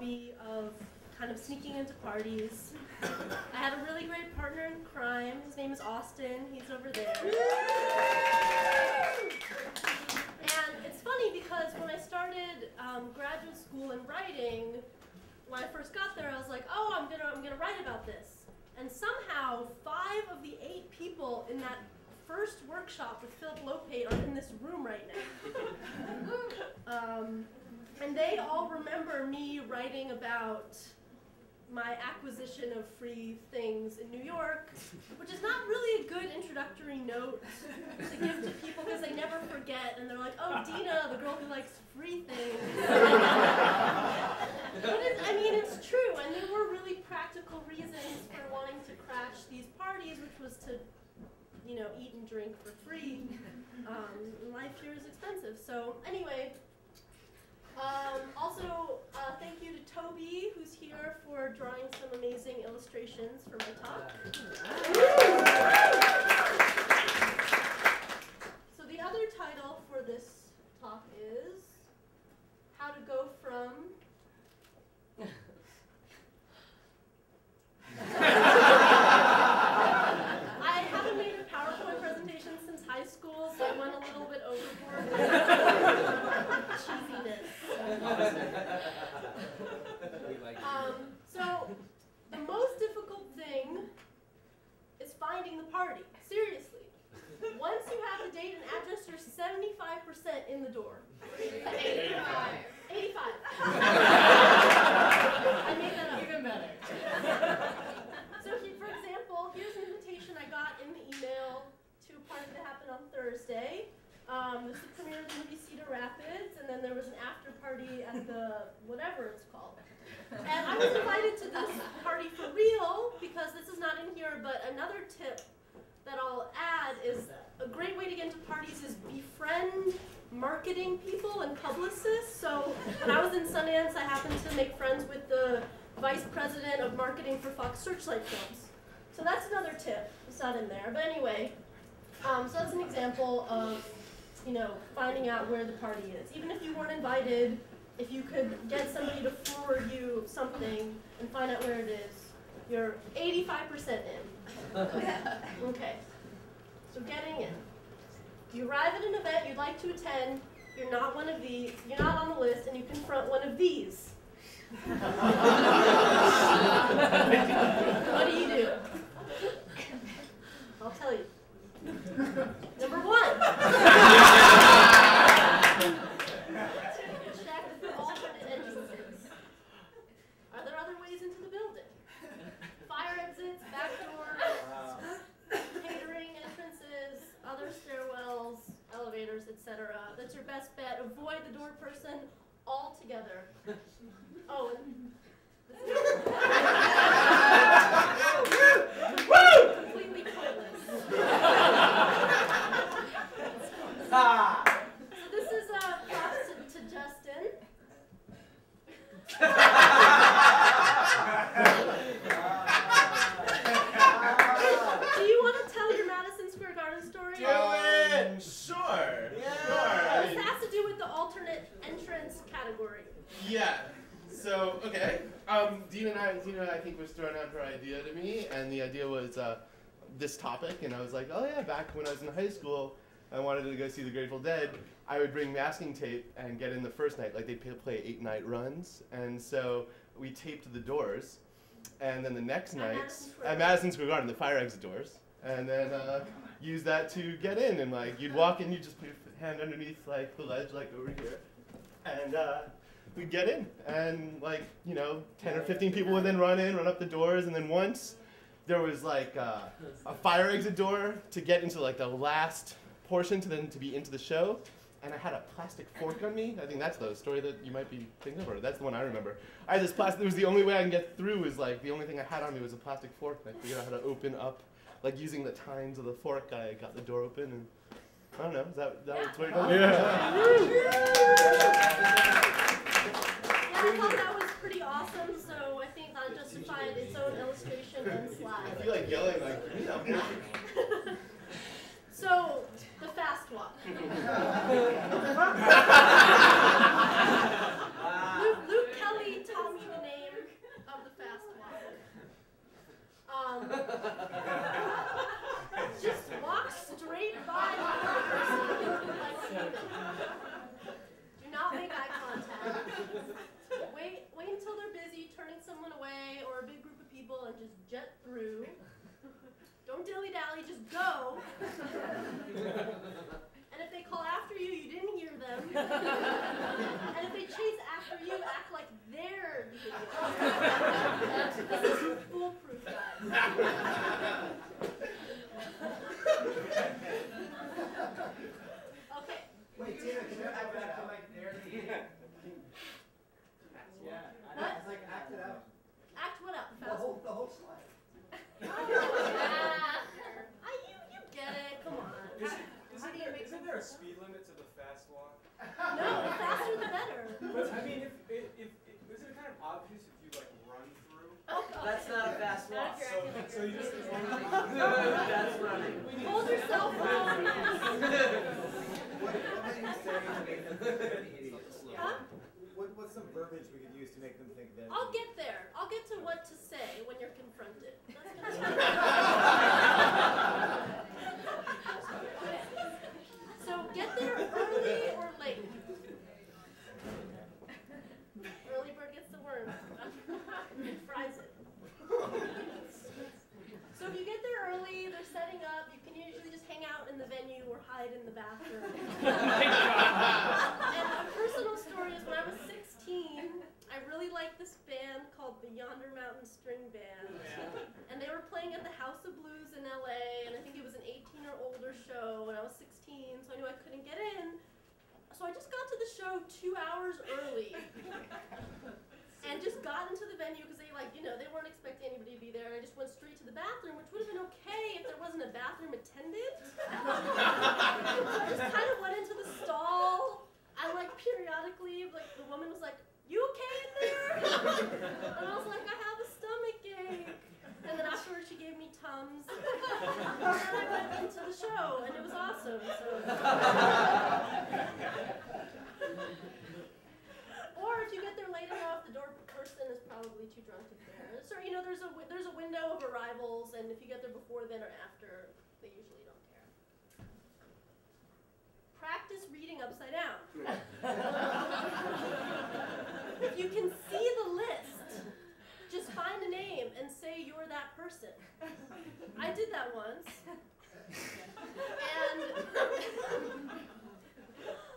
hobby of kind of sneaking into parties. I had a really great partner in crime. His name is Austin. He's over there. And it's funny because when I started graduate school in writing, when I first got there, I was like, oh, I'm gonna write about this. And somehow 5 of the 8 people in that first workshop with Philip Lopate are in this room right now. And they all remember me writing about my acquisition of free things in New York, which is not really a good introductory note to give to people because they never forget, and they're like, oh, Dina, the girl who likes free things. But I mean, it's true, and there were really practical reasons for wanting to crash these parties, which was to, you know, eat and drink for free. Life here is expensive. So anyway, also thank you to Toby, who's here, for drawing some amazing illustrations for my talk. So the other title for this talk is How to Go From I haven't made a PowerPoint presentation since high school, so I went a little bit overboard with cheesiness. So the most difficult thing is finding the party. Seriously. Once you have the date and address, you're 75% in the door. 85. 85. I made that up. Even better. So for example, here's an invitation I got in the email to a party that happened on Thursday. This is the premiere of the movie Cedar Rapids, and then there was an after party at the whatever it's called. And I was invited to this party for real because this is not in here, but another tip that I'll add is a great way to get into parties is befriend marketing people and publicists. So when I was in Sundance, I happened to make friends with the vice president of marketing for Fox Searchlight Films. So that's another tip. It's not in there, but anyway. So that's an example of, you know, finding out where the party is. Even if you weren't invited, if you could get somebody to forward you something and find out where it is, you're 85% in. Okay. So getting in. You arrive at an event you'd like to attend, you're not one of these, you're not on the list, and you confront one of these. What do? I'll tell you. Number 1. Check for alternate entrances. Are there other ways into the building? Fire exits, back doors, catering entrances, other stairwells, elevators, etc. That's your best bet. Avoid the door person altogether. Oh, and completely pointless. So this is props to Justin. Do you want to tell your Madison Square Garden story? Do it! Sure. Yeah. This has to do with the alternate entrance category. Yeah. So, okay. Dina and I think, was throwing out her idea to me, and the idea was this topic, and I was like, oh yeah, back when I was in high school, I wanted to go see the Grateful Dead. I would bring masking tape and get in the first night, like they'd play 8-night runs, and so we taped the doors, and then the next night, at Madison Square Garden, the fire exit doors, and then use that to get in, and like, you'd walk in, you'd just put your hand underneath like the ledge, like over here, and we'd get in, and like, you know, 10 or 15 people would then run up the doors, and then once there was like a fire exit door to get into like the last portion to be into the show, and I had a plastic fork on me. I think that's the story that you might be thinking of, or that's the one I remember. I had this plastic, it was the only way I can get through, was like, the only thing I had on me was a plastic fork, and I figured out how to open up, like using the tines of the fork, I got the door open, and I don't know, is that what's what you're talking about? I thought that was pretty awesome, so I think that justified its own illustration and slide. I feel like yelling, like, you know. So, the fast walk. Luke Kelly taught me the Just walk straight by the person. Do not make eye contact. Wait until they're busy turning someone away or a big group of people and just jet through. Don't dilly-dally, just go. And if they call after you, you didn't hear them. And if they chase after you, act like they're the idiot. This is foolproof, guys. Okay. Wait, Tina, can you act like they're the idiot? Yeah. What? It's like act it out. Act what out? The whole slide. You get it. Come on. Isn't there a speed limit to the fast walk? No, the faster the better. But I mean, if isn't it kind of obvious if you like run through? That's not a fast walk. So you just That's running. Hold your cell phone. What are you saying to make them think they're the idiots? Huh? What's some verbiage we could use to make them think they're I'll get there. I'll get to what to say when you're confronted. That's gonna Okay. So get there early or late. Early bird gets the worm. Fries it. So if you get there early, they're setting up, you can usually just hang out in the venue or hide in the bathroom. And a personal story is when I was 16, I really liked this band called the Yonder Mountain String Band. And they were playing at the House of Blues in LA, and I think it was an 18 or older show when I was 16, so I knew I couldn't get in. So I just got to the show 2 hours early. And just got into the venue because they they weren't expecting anybody to be there. And I just went straight to the bathroom, which would have been okay if there wasn't a bathroom attendant. So I just kind of went into the stall, and periodically, the woman was like, "You okay in there?" And I was like, "I have a stomach ache." And then afterwards, she gave me Tums. And then I went into the show, and it was awesome. So. Or if you get there late enough, the door person is probably too drunk to be there. So there's a window of arrivals, and if you get there before then or after, they usually don't care. Practice reading upside down. If you can see the list, just find a name and say you're that person. I did that once. And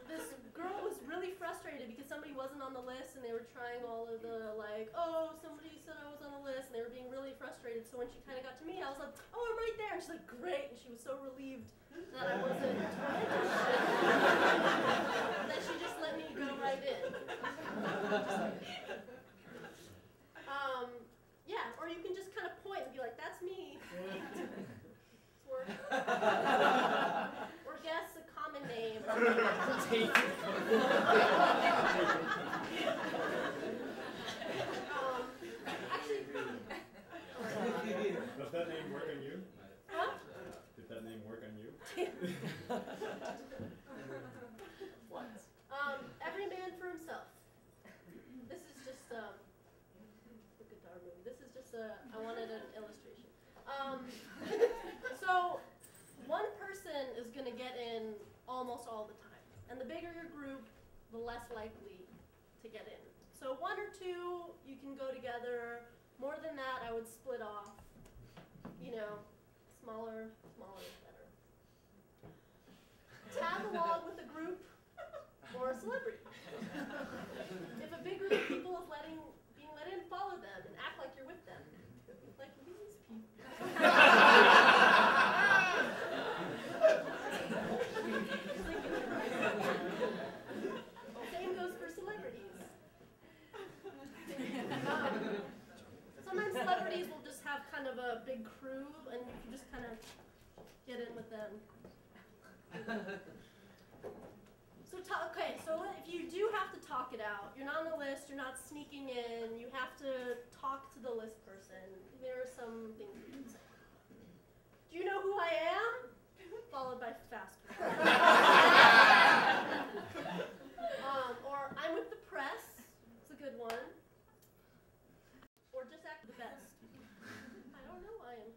this girl was really frustrated because somebody wasn't on the list and they were trying all of the oh, somebody said I was on the list, and they were being really frustrated. So when she kind of got to me, I was like, "Oh, I'm right there." And she's like, "Great." And she was so relieved that I wasn't that she just let me go right in. Yeah, or you can just kind of point and be like, "That's me." Or guess a common name. Actually, does that name work on you? huh? Did that name work on you? What? Every man for himself. This is just a guitar movie. This is just I wanted an illustration. So one person is going to get in almost all the time. And the bigger your group, the less likely to get in. So one or two, you can go together. More than that, I would split off. Smaller is better. Tag along with a group or a celebrity. If a big group of people is being let in, follow them and act like you're with them. Like these people. Same goes for celebrities. Sometimes celebrities will just have kind of a big crew, and you can just kind of get in with them. So if you do have to talk it out, you're not on the list, you're not sneaking in, you have to talk to the list person. There are some things you can say. Do you know who I am? Followed by fast. Or I'm with the press. It's a good one. Or just act the best. I don't know why I'm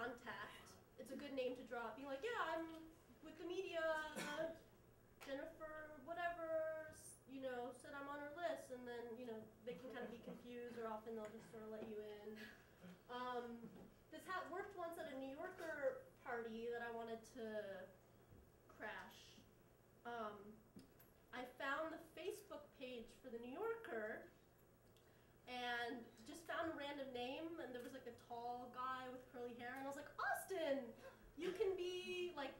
contact. It's a good name to drop. Being like, yeah, I'm with the media, Jennifer, whatever, said I'm on her list, and then, they can kind of be confused, or often they'll just sort of let you in. This worked once at a New Yorker party that I wanted to crash. I found the Facebook page for the New Yorker, and just found a random name, and there was like a tall guy with curly hair, and I was like, Austin, you can be like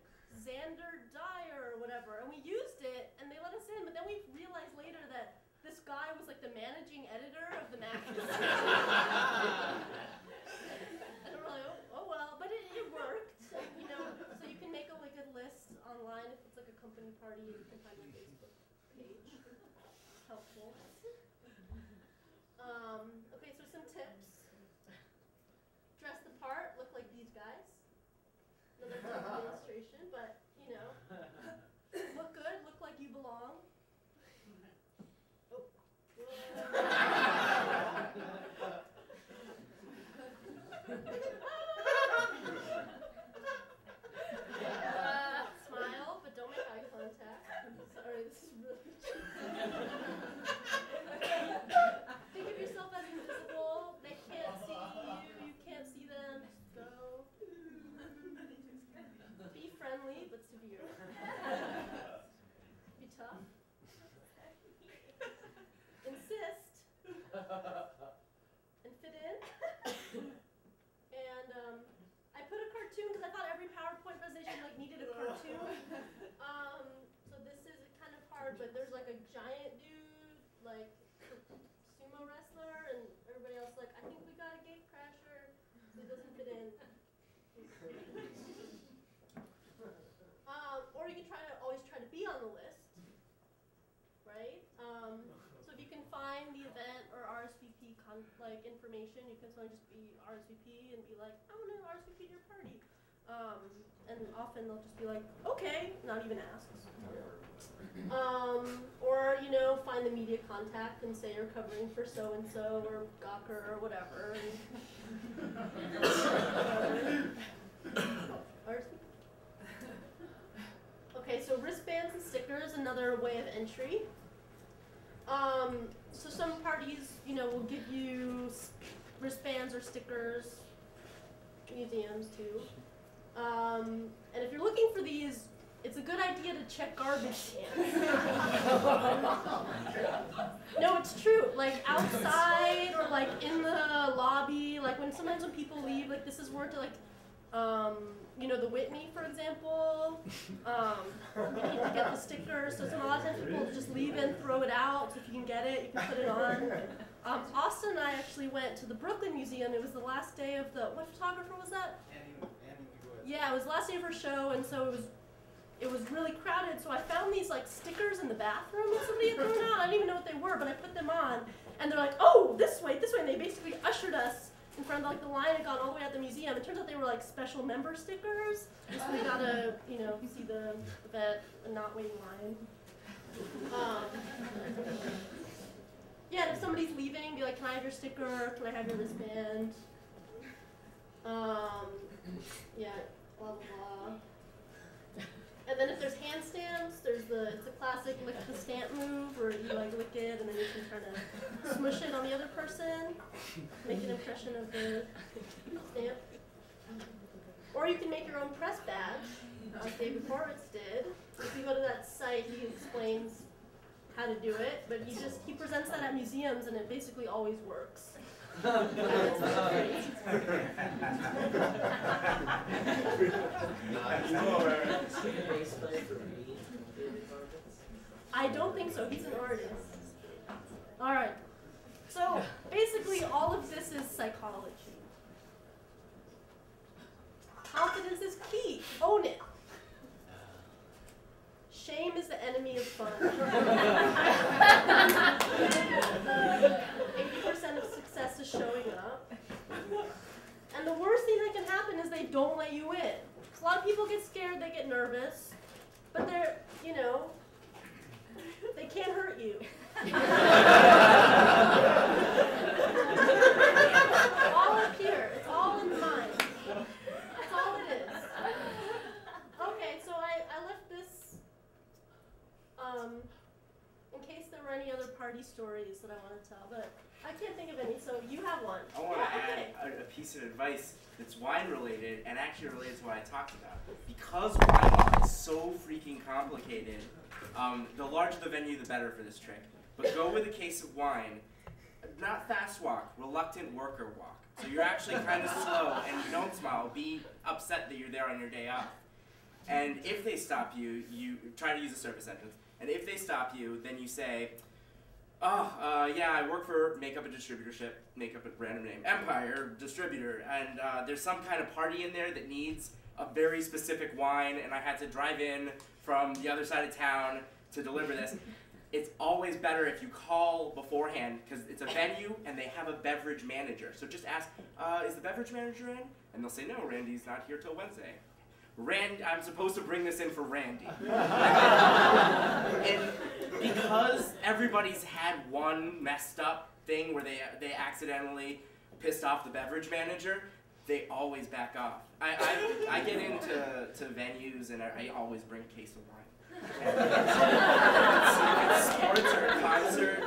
Xander Dyer or whatever, and we used it, and they let us in, but then we realized later that this guy was like the managing editor of the magazine. And we're like, oh well, but it worked, so you can make a list online if it's like a company party, and you can find my Facebook page. Helpful. Okay, so some tips. Dress the part, look like these guys. Another type of illustration, but look good, look like you belong. Oh. Smile, but don't make eye contact. Sorry, this is really cheap. Think of yourself as invisible. They can't see you. You can't see them. Just go. Be friendly, but severe. Be tough. Insist. And fit in. And I put a cartoon because I thought every PowerPoint presentation needed a cartoon. So this is kind of hard, but there's like a giant dude, like sumo wrestler, and everybody else like, I think we got a gate crasher. So it doesn't fit in. Or you can always try to be on the list, right? So if you can find the event or RSVP information, you can sort of just be RSVP and be like, I want to RSVP to your party. And often they'll just be like, okay, not even ask. Or find the media contact and say you're covering for so and so or Gawker or whatever. Okay, so wristbands and stickers, another way of entry. So some parties, will give you wristbands or stickers, museums too. And if you're looking for these, it's a good idea to check garbage cans. No, it's true. Like outside or like in the lobby, like sometimes when people leave, like this is where to the Whitney, for example, we need to get the stickers. So a lot of times people just leave and throw it out. So if you can get it, you can put it on. Austin and I actually went to the Brooklyn Museum. It was the last day of what photographer was that? Yeah, it was the last day of her show, and so it was really crowded. So I found these stickers in the bathroom that somebody had thrown out. I didn't even know what they were, but I put them on, and they're like, "Oh, this way!" And they basically ushered us in front of the line had gone all the way out the museum. It turns out they were special member stickers. So we gotta, see the event and not wait in line. Yeah, and if somebody's leaving, be like, can I have your sticker? Can I have your wristband? Yeah, blah, blah, blah. And then if there's hand stamps, it's a classic lick the stamp move where you lick it and then you can kind of smush it on the other person, make an impression of the stamp. Or you can make your own press badge, like David Horowitz did. If you go to that site, he explains how to do it, but he presents that at museums and it basically always works. I don't think so. He's an artist. All right. So basically, all of this is psychology. Confidence is key. Own it. Shame is the enemy of fun. 80% of success is showing up. And the worst thing that can happen is they don't let you in. A lot of people get scared, they get nervous, but they're, they can't hurt you. It's all up here. It's all in the mind. party stories that I want to tell, but I can't think of any, so you have one. I want to Yeah, add a piece of advice that's wine related and actually related to what I talked about. Because wine law is so freaking complicated, the larger the venue, the better for this trick. But go with a case of wine, not fast walk, reluctant worker walk. So you're actually kind of slow and you don't smile. Be upset that you're there on your day off. And if they stop you, you try to use a service sentence. And if they stop you, then you say, oh, yeah, I work for makeup and distributorship, makeup a random name, Empire Distributor, and there's some kind of party in there that needs a very specific wine, and I had to drive in from the other side of town to deliver this. It's always better if you call beforehand, because it's a venue and they have a beverage manager. So just ask, is the beverage manager in? And they'll say, no, Randy's not here till Wednesday. I'm supposed to bring this in for Randy. And because everybody's had one messed up thing where they accidentally pissed off the beverage manager, they always back off. I get into venues and I always bring a case of wine. And if it's sports or a concert,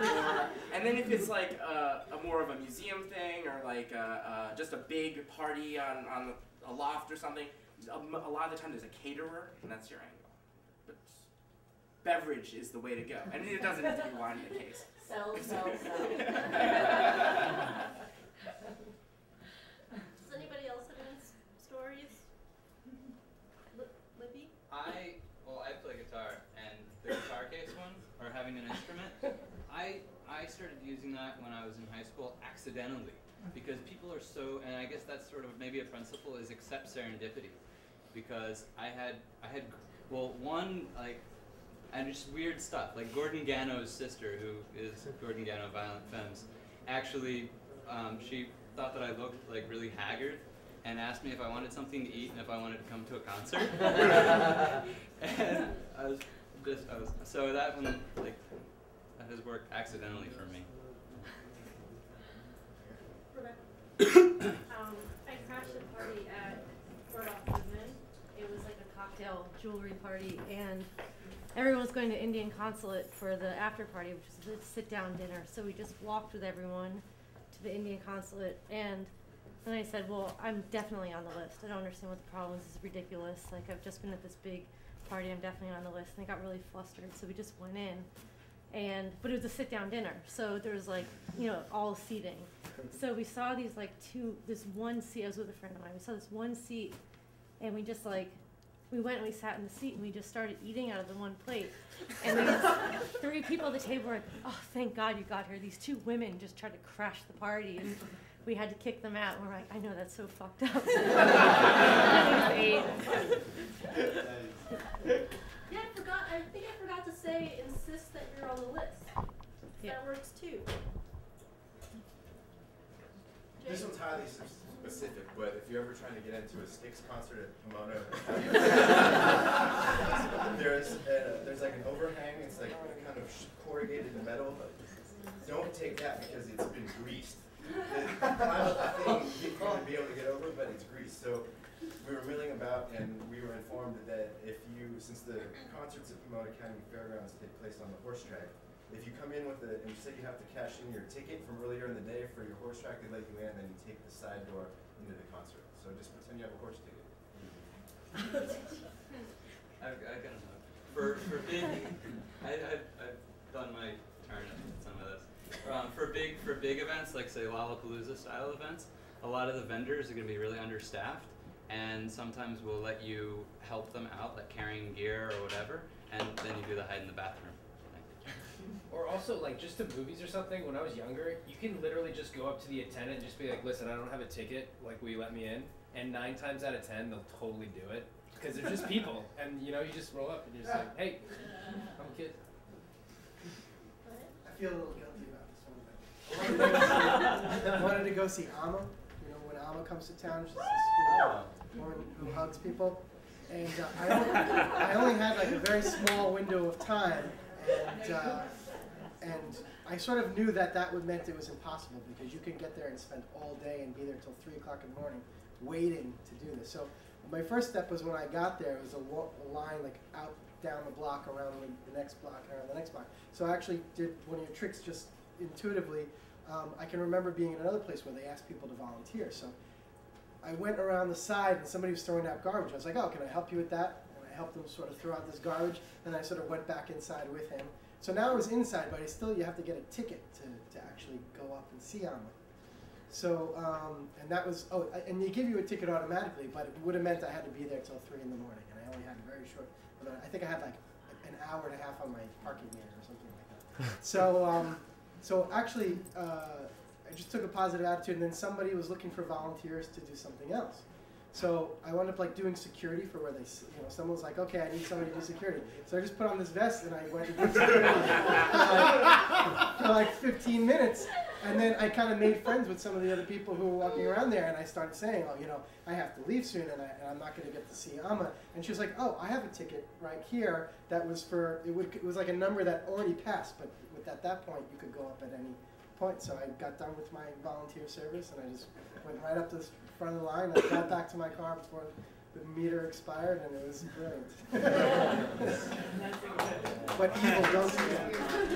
and then if it's like a more of a museum thing or like just a big party on a loft or something, a lot of the time there's a caterer, and that's your angle. But beverage is the way to go. And it doesn't have to be wine in the case. Sell. Does anybody else have any stories? Libby? I play guitar, and the guitar case one, or having an instrument, I started using that when I was in high school accidentally, because people are so, and I guess that's sort of maybe a principle, is accept serendipity. Because I had and just weird stuff, like Gordon Gano's sister, who is Gordon Gano Violent Femmes, actually, she thought that I looked like really haggard, and asked me if I wanted something to eat and if I wanted to come to a concert. And so that one, like, that has worked accidentally for me. I crashed a party at Fort Goodman. It was like a cocktail jewelry party, and everyone was going to Indian Consulate for the after party, which was a sit-down dinner. So we just walked with everyone to the Indian Consulate, and then I said, well, I'm definitely on the list. I don't understand what the problem is. This is ridiculous. Like, I've just been at this big party. I'm definitely on the list. And they got really flustered, so we just went in. But it was a sit-down dinner, so there was like, all seating. So we saw these this one seat. I was with a friend of mine. We saw this one seat, and we just we went and we sat in the seat and we just started eating out of the one plate. And there was 3 people at the table were like, oh, thank God you got here. These 2 women just tried to crash the party, and we had to kick them out. And we're like, I know, that's so fucked up. Yeah, I think I forgot to say, insist that you're on the list. Yeah. That works too. This one's highly specific, but if you're ever trying to get into a Styx concert at Pomona, there's like an overhang. It's like kind of corrugated metal. Don't take that because it's been greased. The thing you're going to be able to get over, but it's greased. So we were milling about, and we were informed that since the concerts at Pomona County Fairgrounds take place on the horse track, if you come in and you say you have to cash in your ticket from earlier in the day for your horse track, they let you in, and then you take the side door into the concert. So just pretend you have a horse ticket. I've got enough. For big, I've done my turn at some of this. For big events, like say Lollapalooza style events, a lot of the vendors are going to be really understaffed, and sometimes we'll let you help them out, like carrying gear or whatever, and then you do the hide in the bathroom. Or also, like, just to movies or something, when I was younger, you can literally just go up to the attendant and just be like, listen, I don't have a ticket, like, will you let me in? And 9 times out of 10, they'll totally do it. Because they're just people. And, you just roll up and you're just like, hey, I'm a kid. I feel a little guilty about this one. I wanted to go see Amma. When Amma comes to town, she's this woman who hugs people. And I only had, like, a very small window of time. And I sort of knew that meant it was impossible, because you can get there and spend all day and be there till 3 o'clock in the morning waiting to do this. So my first step was when I got there, it was a line like out down the block, around the next block, and around the next block. So I actually did one of your tricks just intuitively. I can remember being in another place where they asked people to volunteer. So I went around the side and somebody was throwing out garbage. I was like, oh, can I help you with that? And I helped them sort of throw out this garbage. And I sort of went back inside with him. So now I was inside, but you have to get a ticket to actually go up and see Amma. So, and that was, and they give you a ticket automatically, but it would have meant I had to be there till 3 in the morning. And I only had a very short, I think I had like an hour and a half on my parking meter or something like that. So, so actually, I just took a positive attitude, and then somebody was looking for volunteers to do something else. So I wound up like doing security for where they, someone was like, okay, I need somebody to do security. So I just put on this vest and I went and did security for like 15 minutes. And then I kind of made friends with some of the other people who were walking around there, and I started saying, oh, I have to leave soon, and I'm not going to get to see Amma. And she was like, oh, I have a ticket right here that was for, it was like a number that already passed, but at that point you could go up at any point. So I got done with my volunteer service, and I just went right up to the front of the line. I got back to my car before the meter expired, and it was brilliant. But evil don't do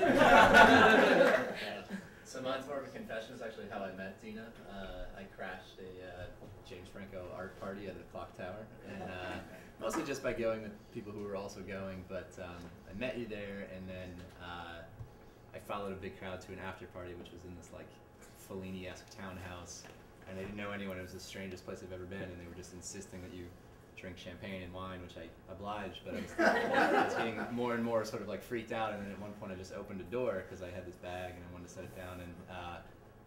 that. So mine's more of a confession. It's actually how I met Dina. I crashed a James Franco art party at the Clock Tower, and mostly just by going with people who were also going. But I met you there, and then I followed a big crowd to an after party, which was in this like Fellini-esque townhouse, and I didn't know anyone. It was the strangest place I've ever been, and they were just insisting that you drink champagne and wine, which I obliged, but I was getting more and more sort of like freaked out, and then at one point I just opened a door because I had this bag and I wanted to set it down, and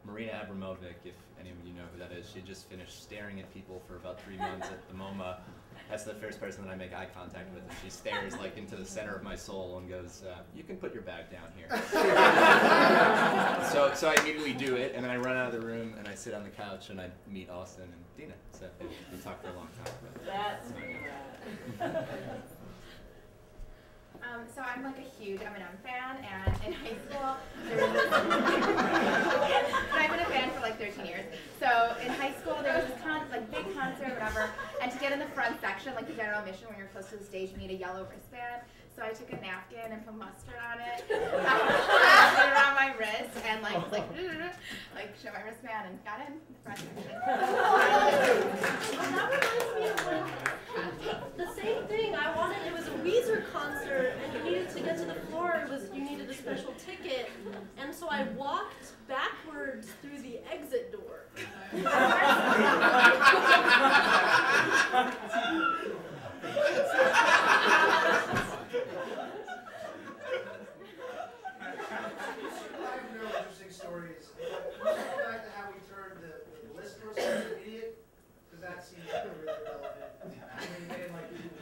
Marina Abramovic, if any of you know who that is, she had just finished staring at people for about 3 months at the MoMA. That's the first person that I make eye contact with, and she stares like into the center of my soul and goes, you can put your bag down here. So I immediately do it, and then I run out of the room, and I sit on the couch, and I meet Austin and Dina. So we talked for a long time. That's so I'm like a huge Eminem fan, and in high school, there was this and I've been a fan for like 13 years. So in high school, there was this big concert or whatever, and to get in the front section, like the general admission when you're close to the stage, you need a yellow wristband. So I took a napkin and put mustard on it, put it around my wrist, and like show my wristband and got in the front section. That reminds me of when the same thing. It was a Weezer concert, and you needed to get to the floor. You needed a special ticket, and so I walked backwards through the exit door. Stories. Let's go back to how we turned the listener into an idiot, because that seems really relevant.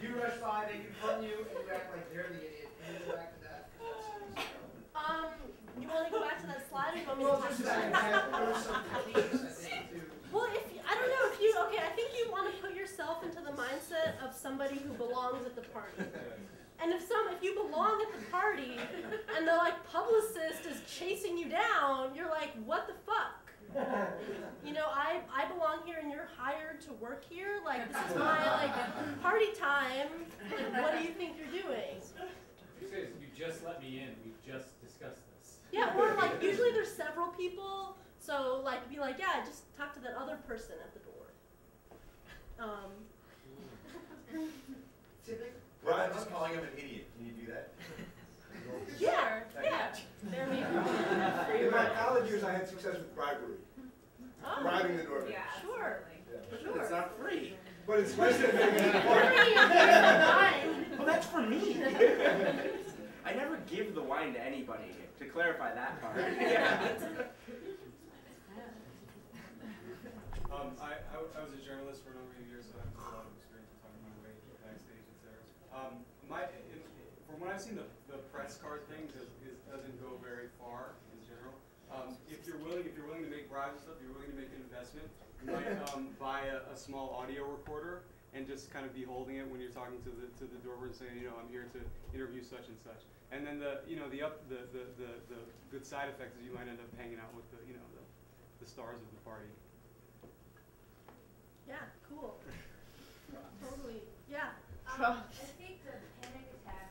You rush by, they confront you, and you act like they're the idiot. Can you go back to that? You want to go back to that slide? Or you Well, want me just to that. There were some techniques, I think, too. Well, I don't know if I think you want to put yourself into the mindset of somebody who belongs at the party. And if you belong at the party and the publicist is chasing you down, you're like, what the fuck? I belong here and you're hired to work here. Like, this is my party time. Like, what do you think you're doing? You just let me in. We just discussed this. Yeah, or usually there's several people, so be like, yeah, just talk to that other person at the door. Typically. Well, I'm just calling him an idiot. Can you do that? Yeah. There we go. In my college years, I had success with bribery. Oh. Bribing the doorbell. Yeah, sure. Sure. It's not free. But it's less than making it Well, that's for me. I never give the wine to anybody, to clarify that part. I was a journalist for a number of years, so I have a lot of experience talking my way backstage, etc. From what I've seen, the press card thing doesn't go very far in general. If you're willing to make bribes and stuff, you're willing to make an investment, you might buy a small audio recorder and just kind of be holding it when you're talking to the doorman, saying, I'm here to interview such and such. And then the good side effect is you might end up hanging out with the stars of the party. Yeah, cool. Totally. Yeah. I think the panic attack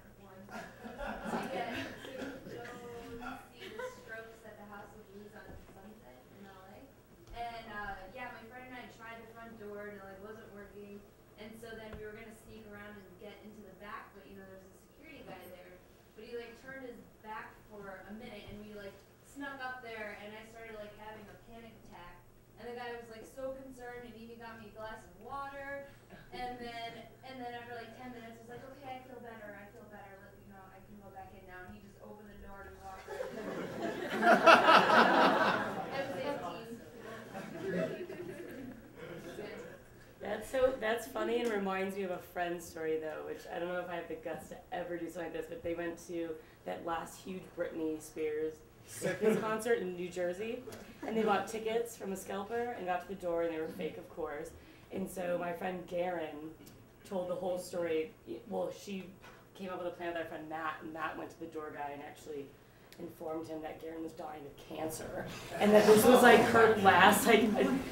snuck up there and I started like having a panic attack. And the guy was like so concerned and even got me a glass of water. And then after like 10 minutes, I was like, okay, I feel better. I can go back in now. And he just opened the door and walked right in. I was 18. That's funny and reminds me of a friend's story though, which I don't know if I have the guts to ever do something like this, but they went to that last huge Britney Spears circus concert in New Jersey, and they bought tickets from a scalper and got to the door, and they were fake, of course. And so my friend Garen told the whole story. Well, she came up with a plan with our friend Matt, and Matt went to the door guy and actually informed him that Garen was dying of cancer, and that this was like her last, like,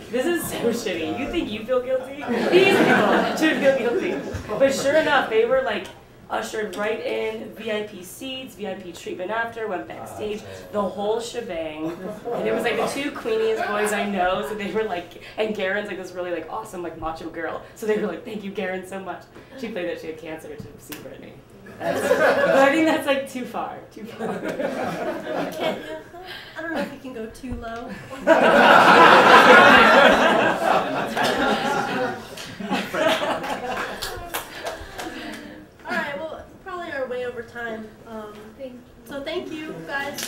this is so shitty. You think you feel guilty? These people should feel guilty. But sure enough, they were like ushered right in, VIP seats, VIP treatment after, went backstage, the whole shebang. And it was like the two queeniest boys I know, so they were like, and Garen's like this really like awesome like macho girl, so they were like, thank you Garen so much. She played that she had cancer to see Britney. But I think that's like too far. You can't, I don't know if you can go too low. All right, well, probably are way over time. So thank you guys.